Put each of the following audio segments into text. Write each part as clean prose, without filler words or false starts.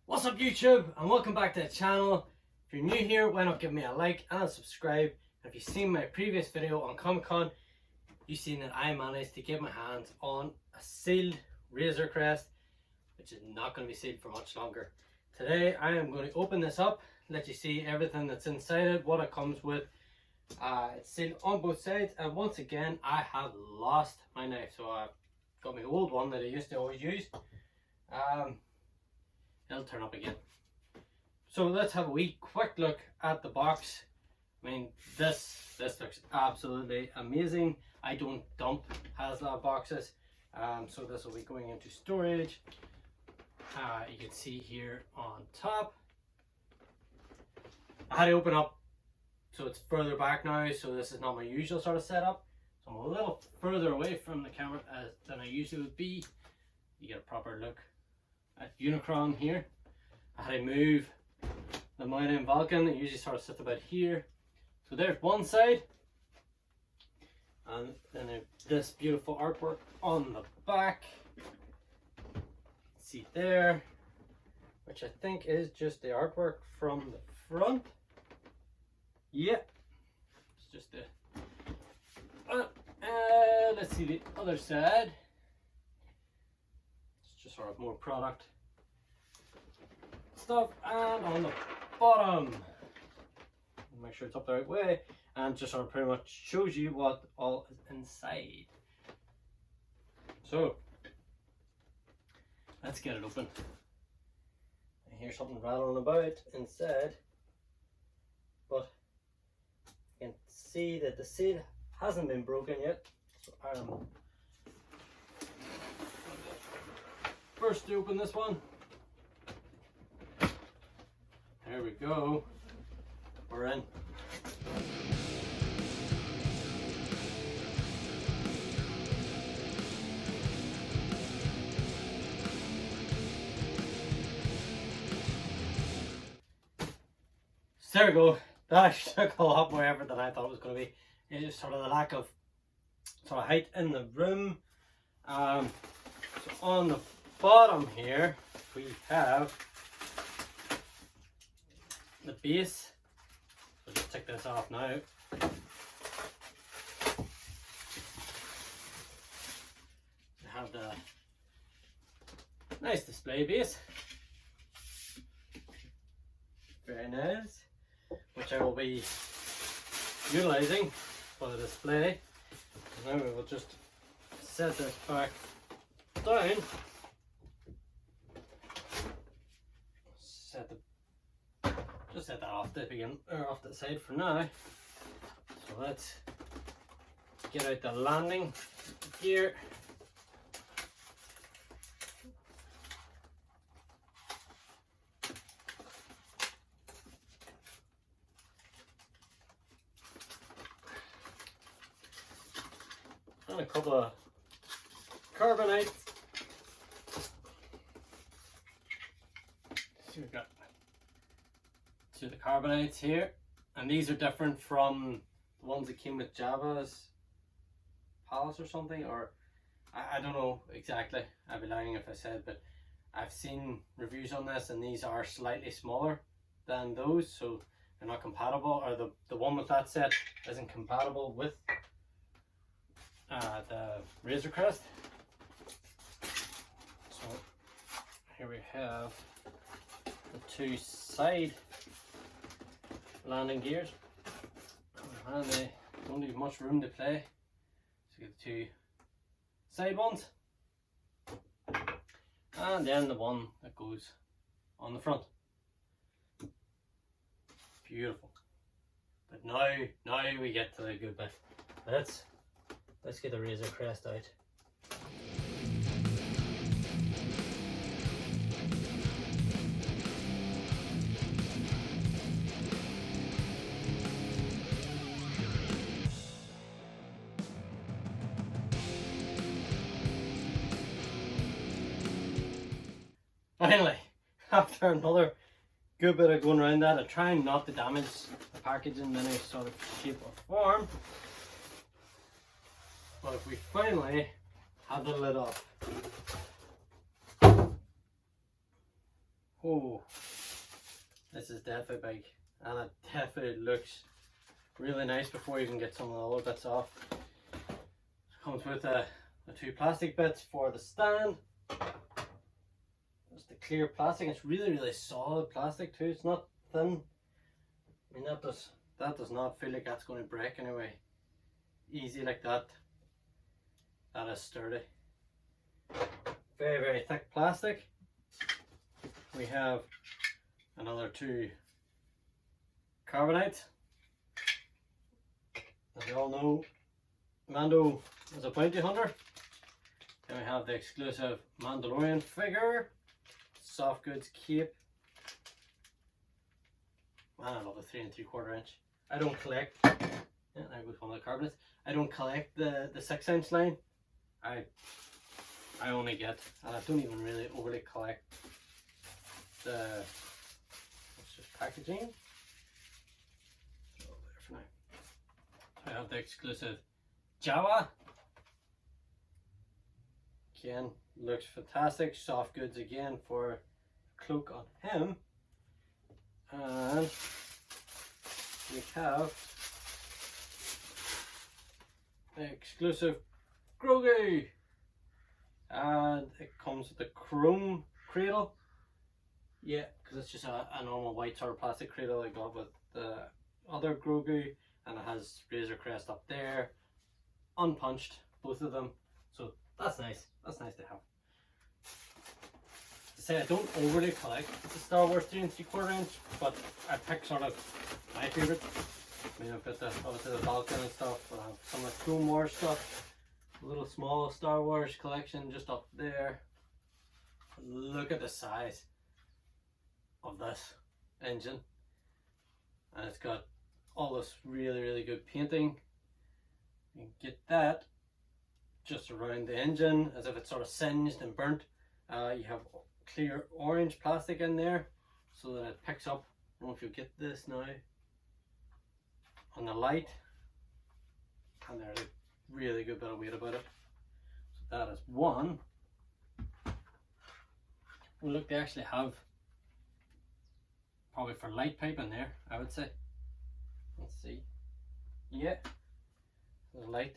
What's up YouTube, and welcome back to the channel. If you're new here, why not give me a like and a subscribe. And if you've seen my previous video on Comic Con, you've seen that I managed to get my hands on a sealed Razor Crest, which is not going to be sealed for much longer. Today I am going to open this up, let you see everything that's inside it, what it comes with. It's sealed on both sides, and once again I have lost my knife, so I've got my old one that I used to always use. It'll turn up again. So let's have a wee quick look at the box. I mean, this looks absolutely amazing. I don't dump Haslab boxes, so this will be going into storage. You can see here on top, I had to open up so it's further back now, so this is not my usual sort of setup, so I'm a little further away from the camera than I usually would be. You get a proper look at Unicron here. I had to move the mounting Vulcan. It usually sort of sits about here. So there's one side, and then this beautiful artwork on the back. See there, which I think is just the artwork from the front. Yeah, it's just the. Let's see the other side. Just sort of more product stuff, and on the bottom, make sure it's up the right way, and just sort of pretty much shows you what all is inside. So let's get it open. I hear something rattling about inside, but you can see that the seal hasn't been broken yet, so I'm first to open this one. There we go. We're in. So there we go. That actually took a lot more effort than I thought it was going to be. It's just sort of the lack of sort of height in the room. So on the bottom here we have the base. So just take this off now. We have the nice display base, very nice, which I will be utilizing for the display. Now we will just set this back down. Just set that off the begin or off the side for now. So let's get out the landing gear. And a couple of carbonites. So we've got the carbonites here, and these are different from the ones that came with Jabba's Palace or something, or I don't know exactly. I'd be lying if I said, but I've seen reviews on this and these are slightly smaller than those, so they're not compatible, or the one with that set isn't compatible with the Razor Crest. So here we have the two side landing gears, and they don't leave much room to play, so you get the two side ones, and then the one that goes on the front. Beautiful. But now we get to the good bit. Let's get the Razor Crest out. Finally, after another good bit of going around that, I'm trying not to damage the package in any sort of shape or form. But if we finally have the lid off, Oh, this is definitely big, and it definitely looks really nice before you can get some of the other bits off. It comes with the two plastic bits for the stand. It's the clear plastic. It's really solid plastic too. It's not thin. I mean, that does not feel like that's going to break anyway. Easy like that. That is sturdy. Very thick plastic. We have another two carbonite. As you all know, Mando is a bounty hunter. Then we have the exclusive Mandalorian figure, soft goods cape. Man, I love the 3 3/4 inch. I don't collect. Yeah, there goes one of the carbonates. I don't collect the 6-inch line. I only get, and I don't even really overly collect the, what's this packaging? Oh, there for now. I have the exclusive Jawa. Again, looks fantastic. Soft goods again for cloak on him. And we have the exclusive Grogu. And it comes with the chrome cradle. Yeah, because it's just a normal white sort of plastic cradle I got with the other Grogu, and it has Razor Crest up there, unpunched, both of them. So that's nice. That's nice to have. To say, I don't overly collect the Star Wars 3 3/4 inch, but I pick sort of my favourite. I mean, I've got obviously the Falcon and stuff, but I have some of the Clone Wars stuff. A little small Star Wars collection just up there. Look at the size of this engine, and it's got all this really good painting. You can get that just around the engine as if it's sort of singed and burnt. You have clear orange plastic in there so that it picks up. I don't know if you get this now on the light, and there's a really good bit of weight about it. So that is one. Well, look, they actually have probably for light pipe in there, I would say. Let's see. Yeah, the light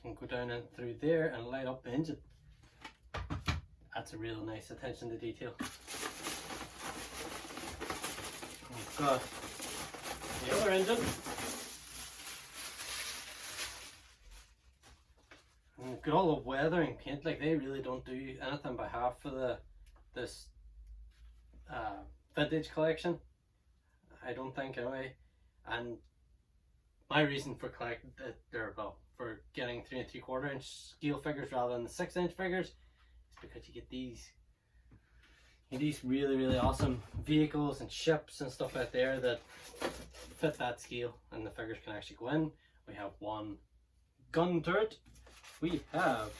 can go down in through there and light up the engine. That's a real nice attention to detail. We've got the other engine. And we've got all the weathering paint. Like, they really don't do anything by half for this vintage collection, I don't think, anyway. And my reason for collecting for getting 3 3/4 inch scale figures rather than the 6-inch figures is because you get these really awesome vehicles and ships and stuff out there that fit that scale, and the figures can actually go in. We have one gun turret. We have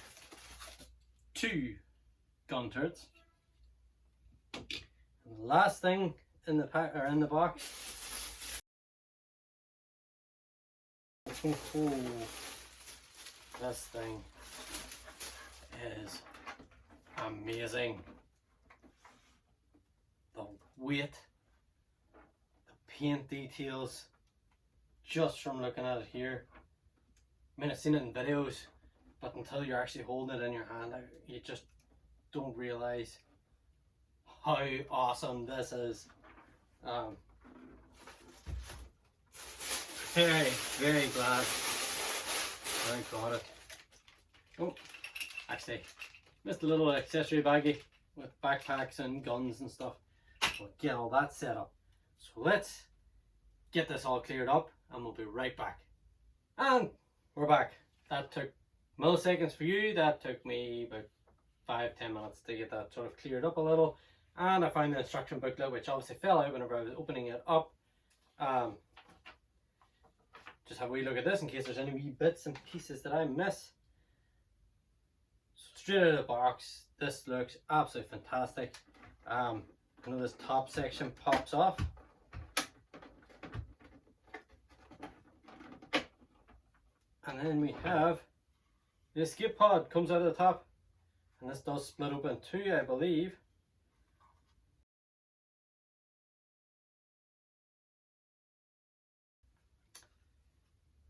two gun turrets. And the last thing in the pack, or in the box, this thing is amazing. The weight, the paint details, just from looking at it here. I mean, I've seen it in videos, but until you're actually holding it in your hand, you just don't realize how awesome this is. Very glad I got it. Oh, actually, missed a little accessory baggie with backpacks and guns and stuff. We'll get all that set up. So let's get this all cleared up and we'll be right back. And we're back. That took milliseconds for you. That took me about 5-10 minutes to get that sort of cleared up a little. And I found the instruction booklet, which obviously fell out whenever I was opening it up. Just have a wee look at this in case there's any wee bits and pieces that I miss. So straight out of the box, this looks absolutely fantastic. I know this top section pops off. And then we have the escape pod comes out of the top. And this does split open too, I believe.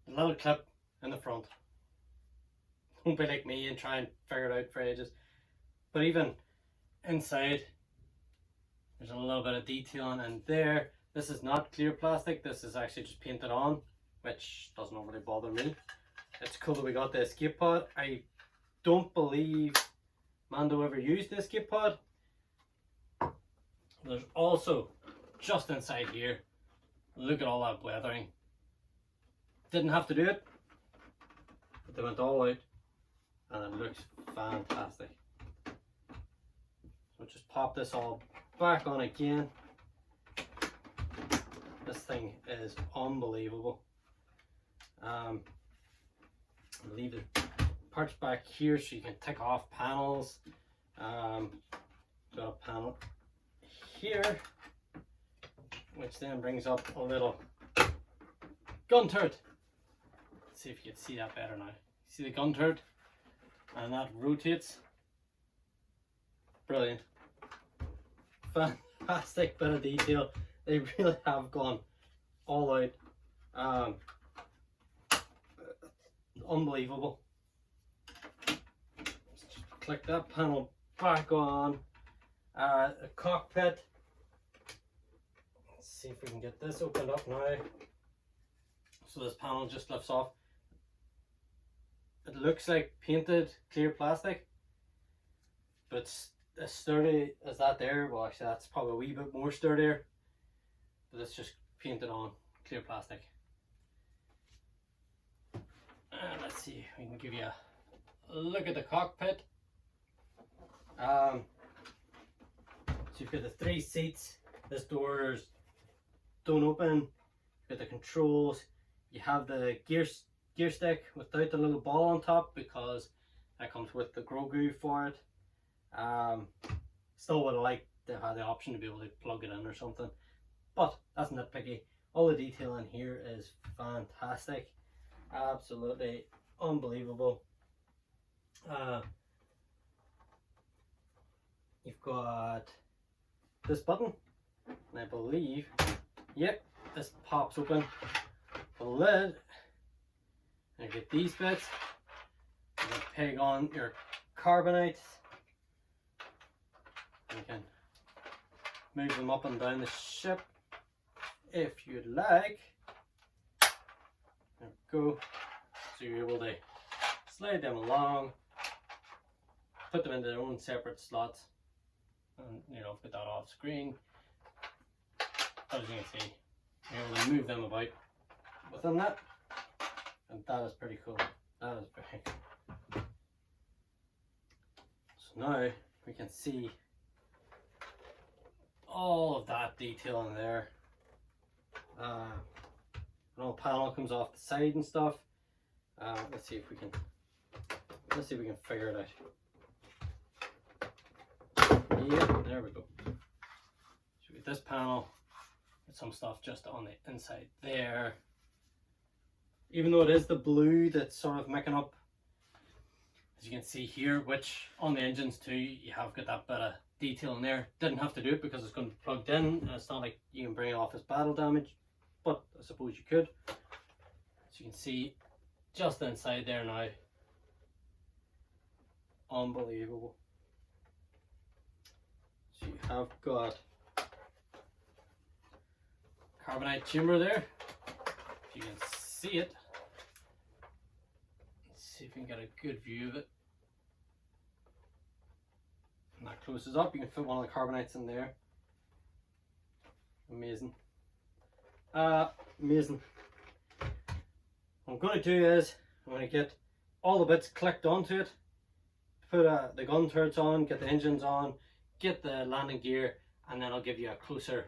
a little clip in the front. Don't be like me and try and figure it out for ages. But even inside, there's a little bit of detailing in there. This is not clear plastic, this is actually just painted on, which doesn't really bother me. It's cool that we got the escape pod. I don't believe Mando ever used the escape pod. There's also, just inside here, look at all that weathering. Didn't have to do it, but they went all out and it looks fantastic. So just pop this all back on again. This thing is unbelievable. Leave the parts back here so you can tick off panels. Got a panel here, which then brings up a little gun turret. Let's see if you can see that better now. See the gun turret, and that rotates. Brilliant. Fantastic bit of detail. They really have gone all out. Unbelievable. Just click that panel back on. A cockpit. Let's see if we can get this opened up now. So this panel just lifts off. It looks like painted clear plastic, but it's as sturdy as that there. Well, actually that's probably a wee bit more sturdier, but it's just painted on clear plastic. Let's see, we can give you a look at the cockpit. So you've got the 3 seats. This doors don't open. You've got the controls. You have the gear stick without the little ball on top because that comes with the Grogu for it. Still would have liked to have the option to be able to plug it in or something, but that's nitpicky. All the detail in here is fantastic. Absolutely unbelievable. You've got this button, and I believe, yep, this pops open the lid, and you get these bits. You can peg on your carbonite. You can move them up and down the ship if you'd like. There we go. So you're able to slide them along, put them into their own separate slots, and put that off screen. As you can see, you're able to move them about within that, and that is pretty cool. That is very cool. So now we can see all of that detail in there. An old panel comes off the side and stuff. Let's see if we can figure it out. Yeah, there we go. So we get this panel with some stuff just on the inside there. Even though it is the blue that's sort of making up, as you can see here, which on the engines too, you have got that bit of detail in there. Didn't have to do it because it's going to be plugged in, and it's not like you can bring it off as battle damage, but I suppose you could. As you can see, just inside there now. Unbelievable. So you have got carbonite chamber there, if you can see it. Let's see if we can get a good view of it. And that closes up, you can fit one of the carbonites in there. Amazing. Amazing. What I'm going to do is, I'm going to get all the bits clicked onto it, put the gun turrets on, get the engines on, get the landing gear, and then I'll give you a closer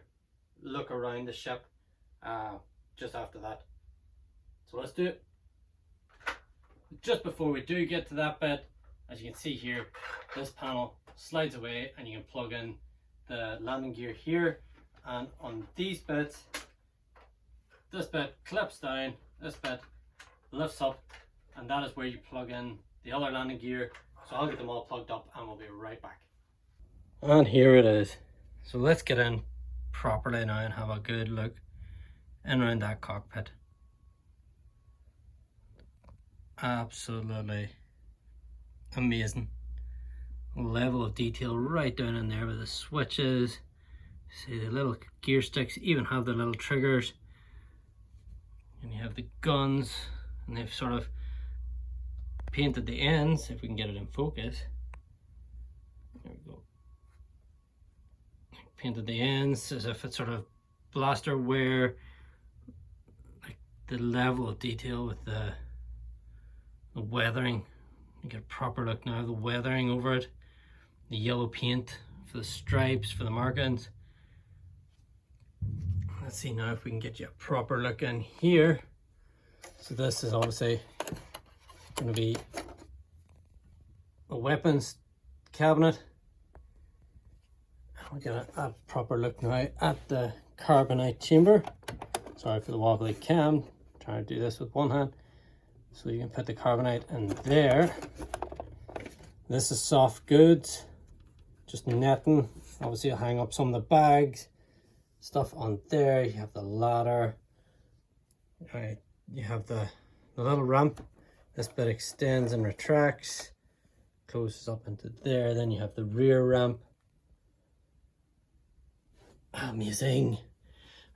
look around the ship just after that. So let's do it. Just before we do get to that bit, as you can see here, this panel slides away and you can plug in the landing gear here, and on these bits, this bit clips down, this bit lifts up, and that is where you plug in the other landing gear. So I'll get them all plugged up and we'll be right back. And here it is. So let's get in properly now and have a good look in around that cockpit. Absolutely amazing. Level of detail right down in there with the switches. See the little gear sticks even have the little triggers, and you have the guns, and they've sort of painted the ends, if we can get it in focus. There we go. Painted the ends as if it's sort of blaster wear. Like the level of detail with the weathering. You get a proper look now, the weathering over it. The yellow paint for the stripes, for the markings. Let's see now if we can get you a proper look in here. So this is obviously going to be a weapons cabinet. We're going to have a proper look now at the carbonite chamber. Sorry for the wobbly cam. I'm trying to do this with one hand. So you can put the carbonite in there. This is soft goods, just netting. Obviously, I'll hang up some of the bags, stuff on there. You have the ladder. You have the little ramp. This bit extends and retracts, closes up into there. Then you have the rear ramp. Amazing.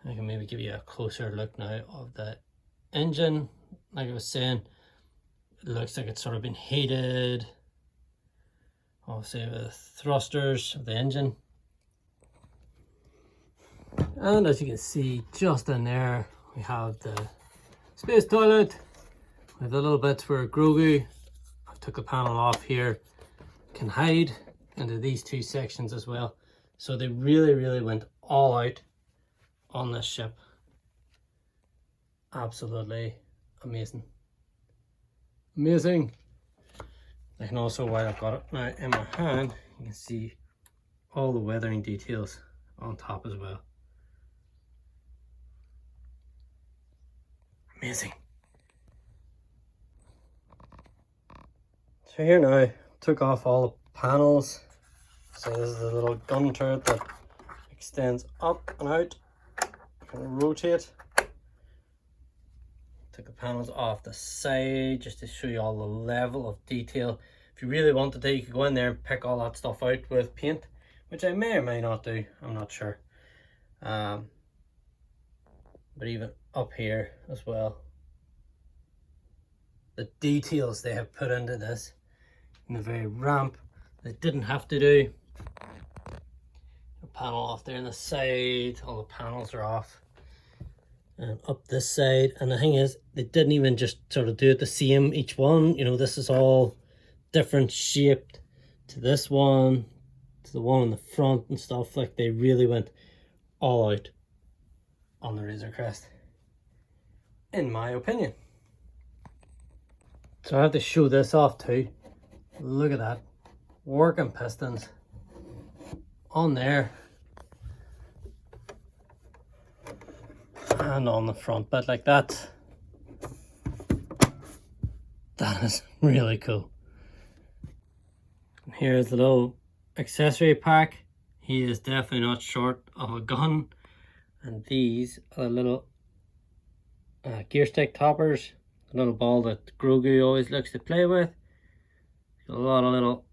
I can maybe give you a closer look now of the engine. Like I was saying, it looks like it's sort of been heated. Obviously the thrusters of the engine. And as you can see, just in there, we have the space toilet with the little bits where Grogu, I took the panel off here, can hide into these two sections as well. So they really went all out on this ship. Absolutely amazing. Amazing. I can also, while I've got it now in my hand, you can see all the weathering details on top as well. Amazing. So here now, took off all the panels. So this is the little gun turret that extends up and out. Can rotate. Took the panels off the side just to show you all the level of detail. If you really wanted to, you could go in there and pick all that stuff out with paint, which I may or may not do, I'm not sure. But even up here as well, the details they have put into this, in the very ramp, they didn't have to do. A panel off there on the side, all the panels are off. And up this side, and the thing is, they didn't even just sort of do it the same each one. You know, this is all different shaped to this one, to the one in the front and stuff. Like, they really went all out on the Razor Crest, in my opinion. So I have to show this off too. Look at that, working pistons on there and on the front bit like that. That is really cool. And here's the little accessory pack. He is definitely not short of a gun. And these are little gear stick toppers. A little ball that Grogu always likes to play with. A lot of little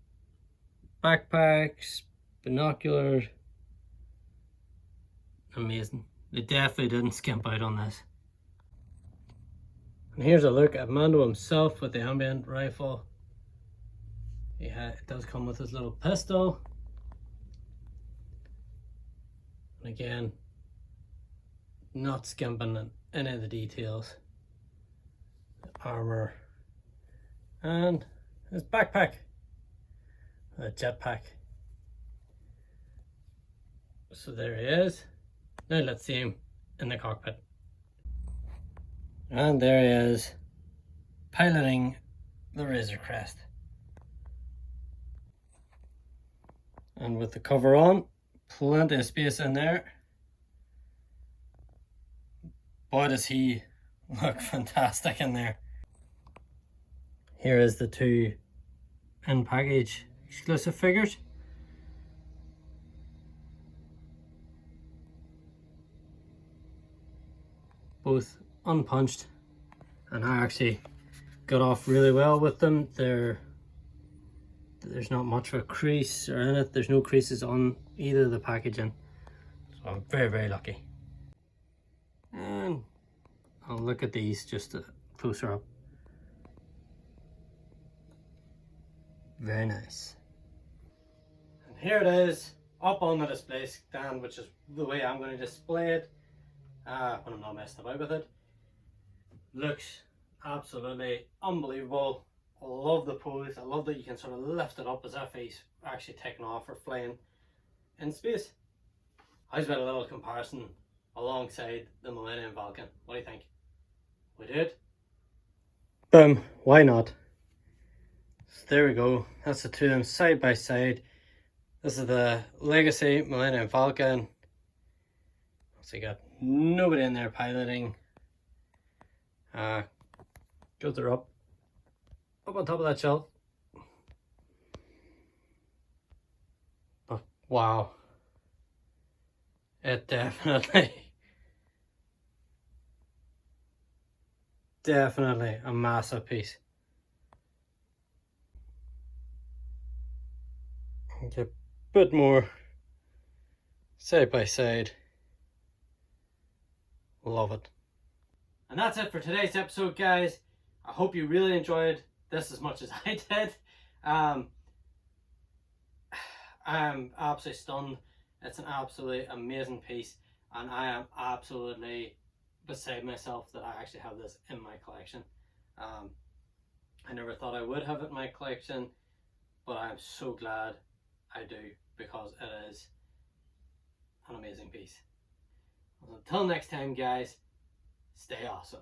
backpacks, binoculars. Amazing. They definitely didn't skimp out on this. And here's a look at Mando himself with the ambient rifle. Yeah, it does come with his little pistol. And again, not skimping on any of the details. The armor and his backpack, a jetpack. So there he is. Now let's see him in the cockpit. And there he is, piloting the Razor Crest. And with the cover on, plenty of space in there. Boy, does he look fantastic in there. Here is the two in-package exclusive figures. Both unpunched, and I actually got off really well with them. There's not much of a crease or in it. There's no creases on either of the packaging, so I'm very, very lucky. And I'll look at these just closer up. Very nice. And here it is up on the display stand, which is the way I'm going to display it when I'm not messing about with it. Looks absolutely unbelievable. I love the pose. I love that you can sort of lift it up as if he's actually taking off or flying in space. How's about a little comparison alongside the Millennium Falcon? What do you think? We do it? Boom, why not? So there we go. That's the two of them side by side. This is the Legacy Millennium Falcon. So you got nobody in there piloting. Goes her up on top of that shelf. But wow, it definitely a massive piece. Get a bit more side by side. Love it. And that's it for today's episode, guys. I hope you really enjoyed this as much as I did. I'm absolutely stunned. It's an absolutely amazing piece, and I am absolutely beside myself that I actually have this in my collection. I never thought I would have it in my collection, but I'm so glad I do, because it is an amazing piece. Until next time, guys, stay awesome.